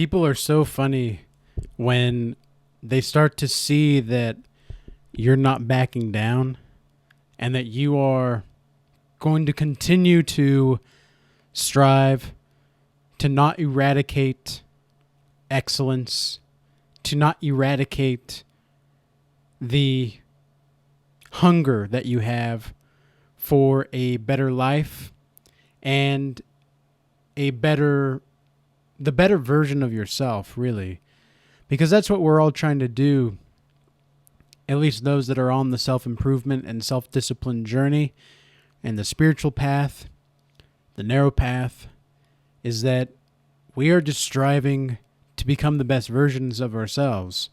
People are so funny when they start to see that you're not backing down and that you are going to continue to strive to not eradicate excellence, to not eradicate the hunger that you have for a better life and the better version of yourself, really. Because that's what we're all trying to do, at least those that are on the self-improvement and self-discipline journey and the spiritual path, the narrow path, is that we are just striving to become the best versions of ourselves.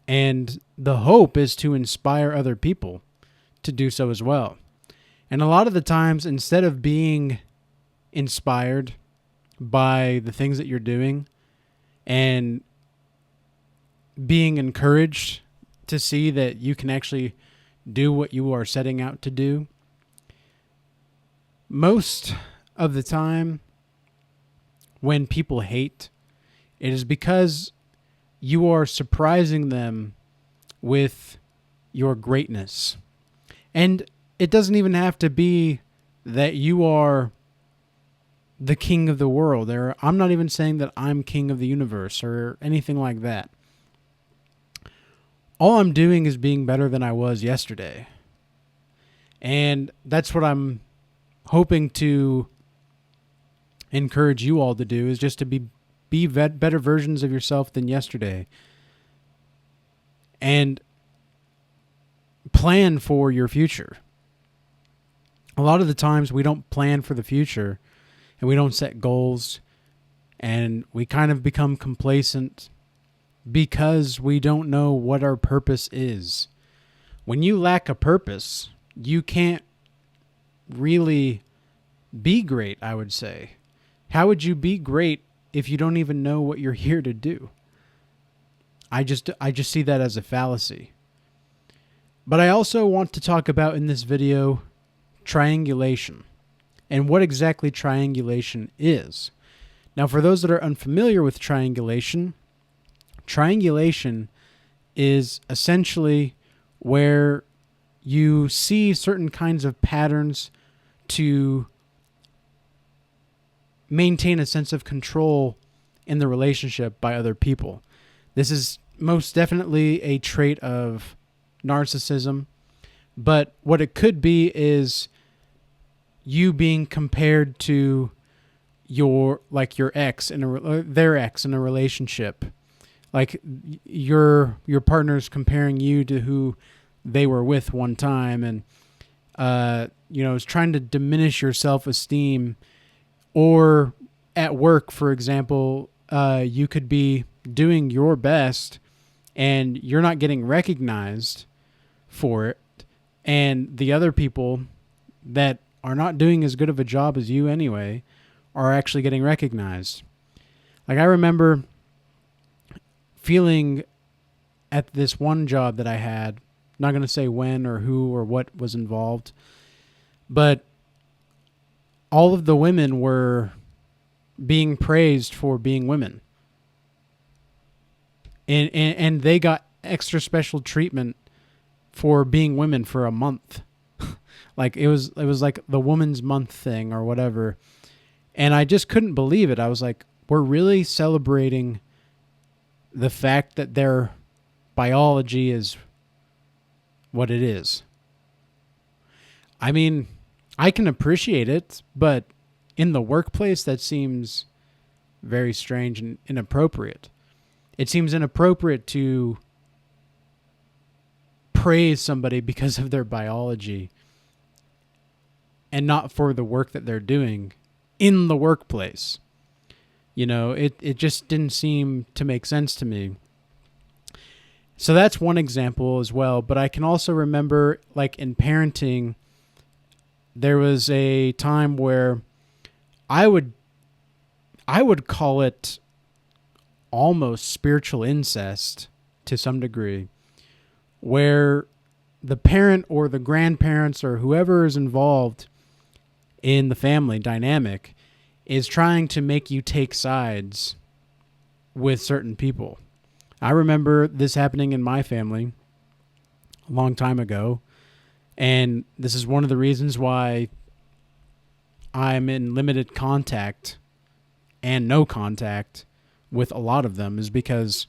And the hope is to inspire other people to do so as well. And a lot of the times, instead of being inspired by the things that you're doing and being encouraged to see that you can actually do what you are setting out to do, most of the time when people hate, it is because you are surprising them with your greatness. And it doesn't even have to be that you are the king of the world. I'm not even saying that I'm king of the universe or anything like that. All I'm doing is being better than I was yesterday. And that's what I'm hoping to encourage you all to do, is just to be better versions of yourself than yesterday. And plan for your future. A lot of the times we don't plan for the future and we don't set goals and we kind of become complacent because we don't know what our purpose is. When you lack a purpose, you can't really be great, I would say. How would you be great if you don't even know what you're here to do? I just see that as a fallacy. But I also want to talk about in this video triangulation and what exactly triangulation is. Now, for those that are unfamiliar with triangulation, triangulation is essentially where you see certain kinds of patterns to maintain a sense of control in the relationship by other people. This is most definitely a trait of narcissism, but what it could be is you being compared to your ex their ex in a relationship. Like your partner's comparing you to who they were with one time, and is trying to diminish your self-esteem. Or at work, for example, you could be doing your best and you're not getting recognized for it, and the other people that are not doing as good of a job as you anyway are actually getting recognized. Like, I remember feeling at this one job that I had, not going to say when or who or what was involved, but all of the women were being praised for being women. And they got extra special treatment for being women for a month. Like it was like the Woman's Month thing or whatever. And I just couldn't believe it. I was like, we're really celebrating the fact that their biology is what it is. I mean, I can appreciate it, but in the workplace, that seems very strange and inappropriate. It seems inappropriate to praise somebody because of their biology and not for the work that they're doing in the workplace. It just didn't seem to make sense to me. So that's one example as well. But I can also remember, like in parenting, there was a time where I would call it almost spiritual incest to some degree, where the parent or the grandparents or whoever is involved in the family dynamic is trying to make you take sides with certain people. I remember this happening in my family a long time ago, and this is one of the reasons why I'm in limited contact and no contact with a lot of them, is because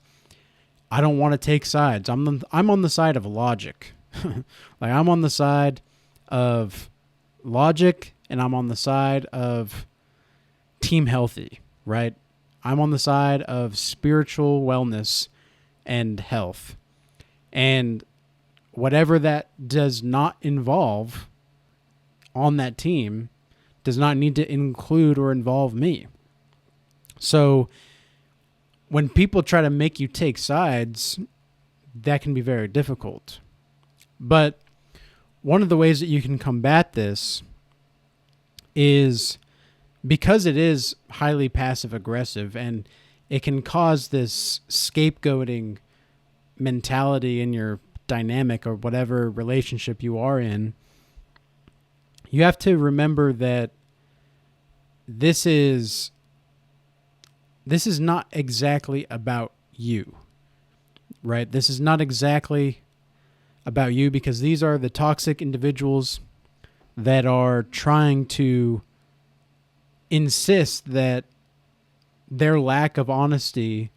I don't want to take sides. I'm on the side of logic. Like, I'm on the side of logic, and I'm on the side of team healthy, right? I'm on the side of spiritual wellness and health. And whatever that does not involve on that team does not need to include or involve me. So when people try to make you take sides, that can be very difficult. But one of the ways that you can combat this is, because it is highly passive aggressive and it can cause this scapegoating mentality in your dynamic or whatever relationship you are in, you have to remember that this is not exactly about you, right? This is not exactly about you, because these are the toxic individuals that are trying to insist that their lack of honesty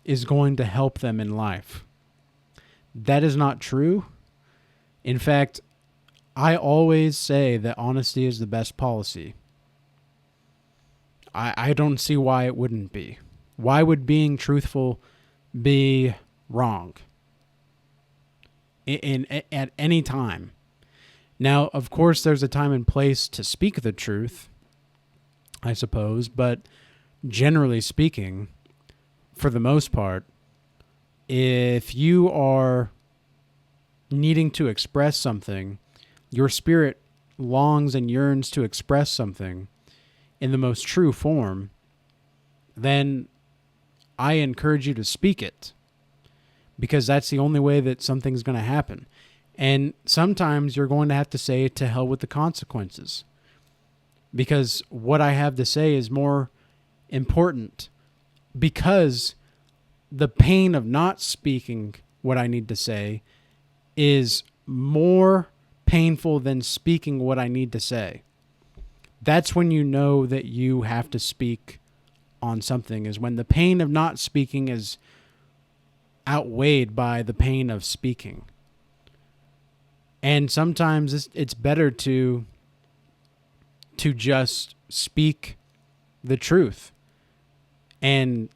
is going to help them in life. That is not true. In fact, I always say that honesty is the best policy. I don't see why it wouldn't be. Why would being truthful be wrong at any time? Now, of course, there's a time and place to speak the truth, I suppose, but generally speaking, for the most part, if you are needing to express something, your spirit longs and yearns to express something in the most true form, then I encourage you to speak it, because that's the only way that something's going to happen. And sometimes you're going to have to say, to hell with the consequences, because what I have to say is more important, because the pain of not speaking what I need to say is more painful than speaking what I need to say. That's when you know that you have to speak on something, is when the pain of not speaking is outweighed by the pain of speaking. And sometimes it's better to just speak the truth and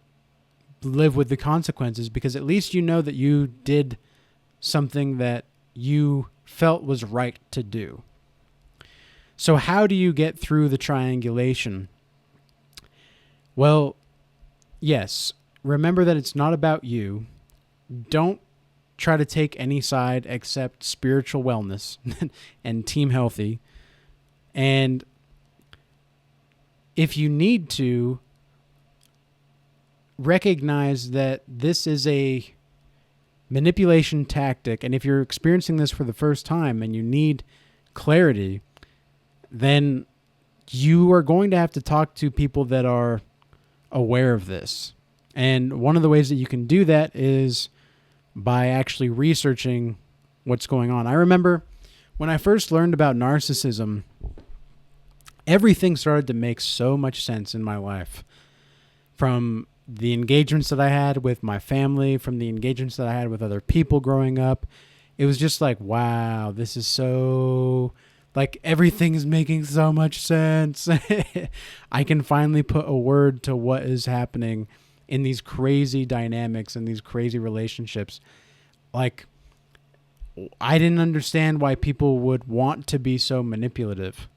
live with the consequences, because at least you know that you did something that you felt was right to do. So how do you get through the triangulation? Well, yes, remember that it's not about you. Don't try to take any side except spiritual wellness and team healthy. And if you need to, recognize that this is a manipulation tactic. And if you're experiencing this for the first time and you need clarity, then you are going to have to talk to people that are aware of this. And one of the ways that you can do that is by actually researching what's going on. I remember when I first learned about narcissism, everything started to make so much sense in my life. From the engagements that I had with my family, from the engagements that I had with other people growing up, it was just like, wow, this is so, like, everything is making so much sense. I can finally put a word to what is happening in these crazy dynamics and these crazy relationships. Like, I didn't understand why people would want to be so manipulative.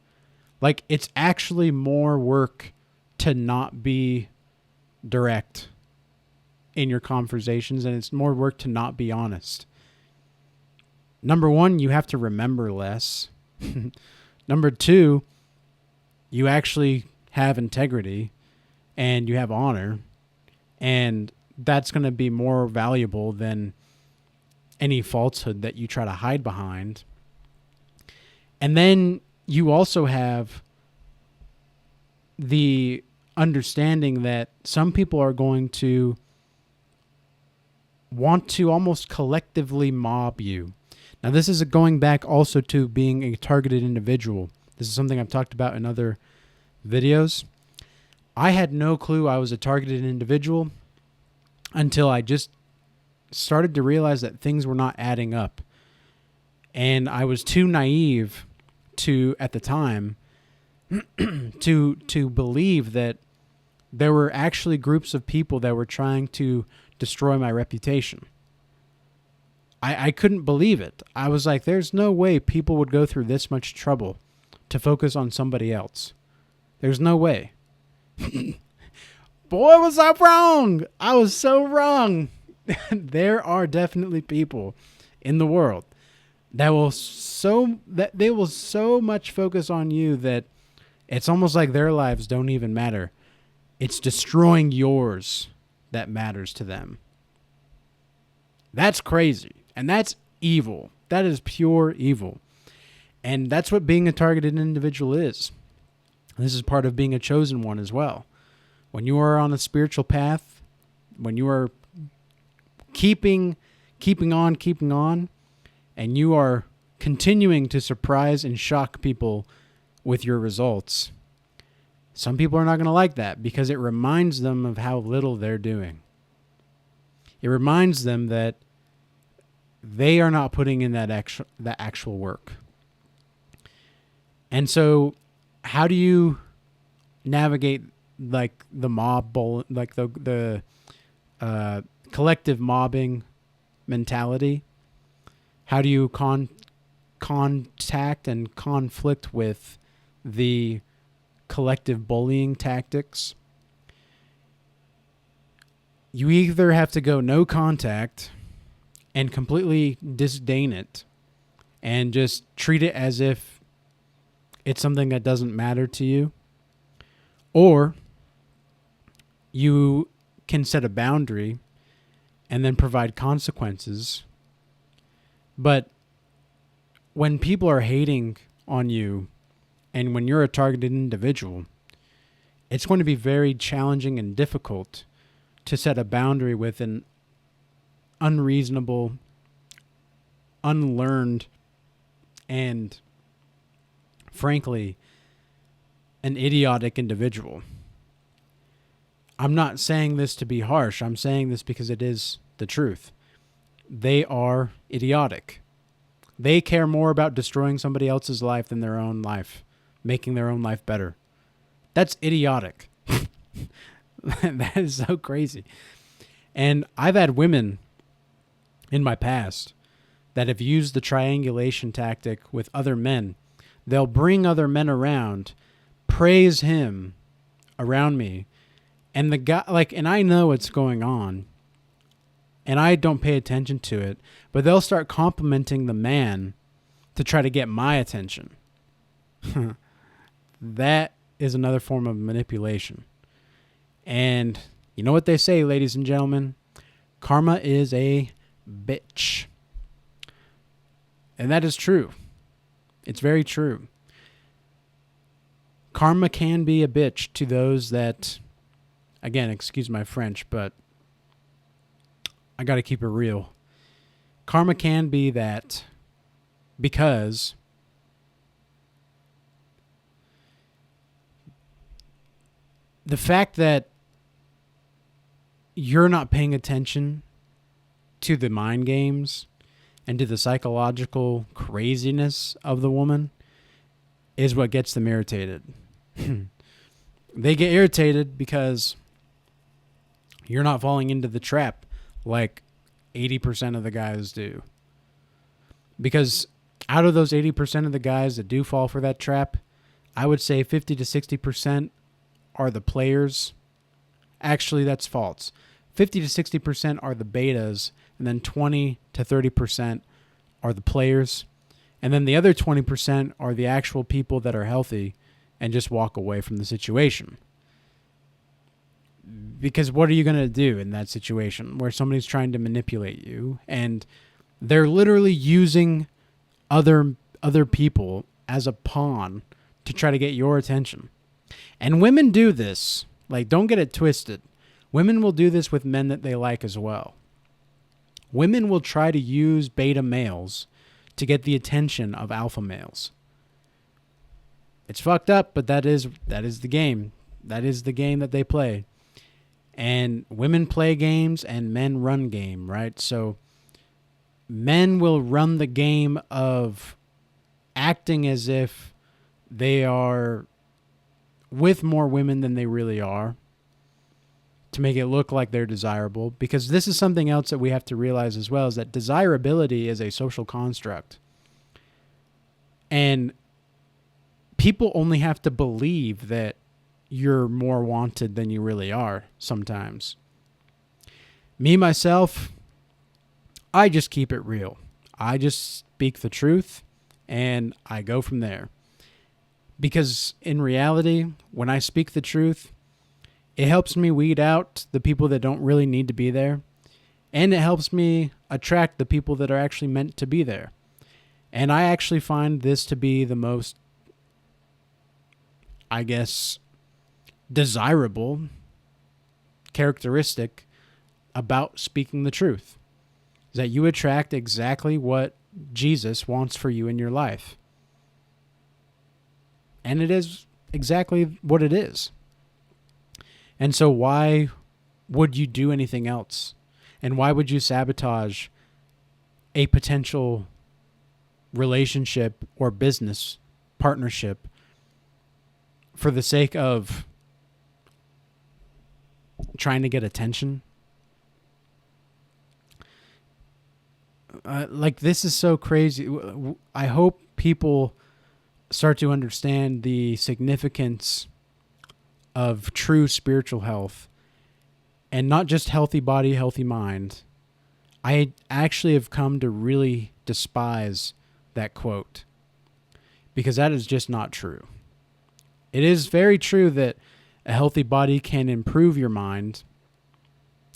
Like, it's actually more work to not be direct in your conversations, and it's more work to not be honest. Number one, you have to remember less. Number two, you actually have integrity and you have honor, and that's going to be more valuable than any falsehood that you try to hide behind. And then you also have the understanding that some people are going to want to almost collectively mob you. Now, this is going back also to being a targeted individual. This is something I've talked about in other videos. I had no clue I was a targeted individual until I just started to realize that things were not adding up. And I was too naive to, at the time, to believe that there were actually groups of people that were trying to destroy my reputation. I couldn't believe it. I was like, there's no way people would go through this much trouble to focus on somebody else. There's no way. Boy, was I wrong. I was so wrong. There are definitely people in the world that they will so much focus on you that it's almost like their lives don't even matter. It's destroying yours that matters to them. That's crazy. And that's evil. That is pure evil. And that's what being a targeted individual is. This is part of being a chosen one as well. When you are on a spiritual path, when you are keeping on, and you are continuing to surprise and shock people with your results, some people are not going to like that because it reminds them of how little they're doing. It reminds them that they are not putting in that actual work. And so how do you navigate like the the collective mobbing mentality? How do you contact and conflict with the collective bullying tactics? You either have to go no contact and completely disdain it and just treat it as if it's something that doesn't matter to you, or you can set a boundary and then provide consequences. But when people are hating on you and when you're a targeted individual, it's going to be very challenging and difficult to set a boundary with an unreasonable, unlearned, and frankly, an idiotic individual. I'm not saying this to be harsh. I'm saying this because it is the truth. They are idiotic. They care more about destroying somebody else's life than their own life, making their own life better. That's idiotic. That is so crazy. And I've had women in my past that have used the triangulation tactic with other men. They'll bring other men around, praise him around me, and the guy, and I know what's going on, and I don't pay attention to it, but they'll start complimenting the man to try to get my attention. That is another form of manipulation. And you know what they say, ladies and gentlemen? Karma is a bitch. And that is true. It's very true. Karma can be a bitch to those that, again, excuse my French, but I got to keep it real. Karma can be that because the fact that you're not paying attention to the mind games and to the psychological craziness of the woman is what gets them irritated. They get irritated because you're not falling into the trap like 80% of the guys do. Because out of those 80% of the guys that do fall for that trap, I would say 50 to 60% are the players. Actually, that's false. 50 to 60% are the betas, and then 20 to 30% are the players. And then the other 20% are the actual people that are healthy and just walk away from the situation. Because what are you going to do in that situation where somebody's trying to manipulate you and they're literally using other people as a pawn to try to get your attention? And women do this. Like, don't get it twisted. Women will do this with men that they like as well. Women will try to use beta males to get the attention of alpha males. It's fucked up, but that is the game. That is the game that they play. And women play games and men run game, right? So men will run the game of acting as if they are with more women than they really are to make it look like they're desirable. Because this is something else that we have to realize as well, is that desirability is a social construct. And people only have to believe that you're more wanted than you really are sometimes. Me, myself, I just keep it real. I just speak the truth and I go from there. Because in reality, when I speak the truth, it helps me weed out the people that don't really need to be there. And it helps me attract the people that are actually meant to be there. And I actually find this to be the most, I guess, desirable characteristic about speaking the truth. Is that you attract exactly what Jesus wants for you in your life. And it is exactly what it is. And so why would you do anything else? And why would you sabotage a potential relationship or business partnership for the sake of trying to get attention? Like, this is so crazy. I hope people start to understand the significance of true spiritual health and not just healthy body, healthy mind. I actually have come to really despise that quote because that is just not true. It is very true that a healthy body can improve your mind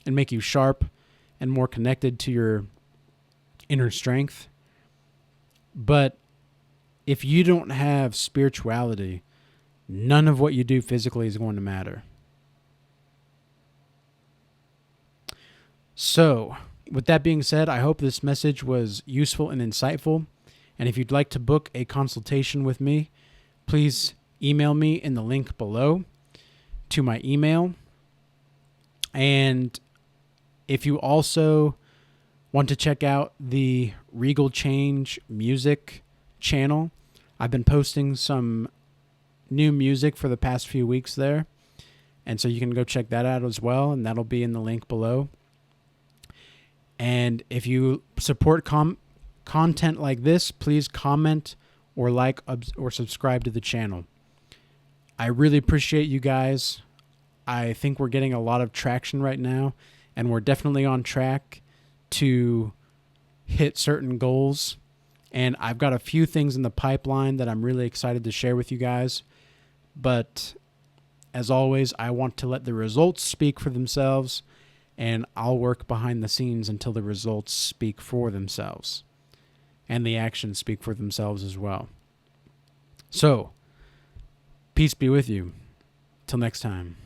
and make you sharp and more connected to your inner strength. But if you don't have spirituality, none of what you do physically is going to matter. So, with that being said, I hope this message was useful and insightful. And if you'd like to book a consultation with me, please email me in the link below to my email. And if you also want to check out the regalchange music channel, I've been posting some new music for the past few weeks there. And so you can go check that out as well. And that'll be in the link below. And if you support content like this, please comment or like or subscribe to the channel. I really appreciate you guys. I think we're getting a lot of traction right now, and we're definitely on track to hit certain goals. And I've got a few things in the pipeline that I'm really excited to share with you guys. But as always, I want to let the results speak for themselves, and I'll work behind the scenes until the results speak for themselves and the actions speak for themselves as well. So, peace be with you. Till next time.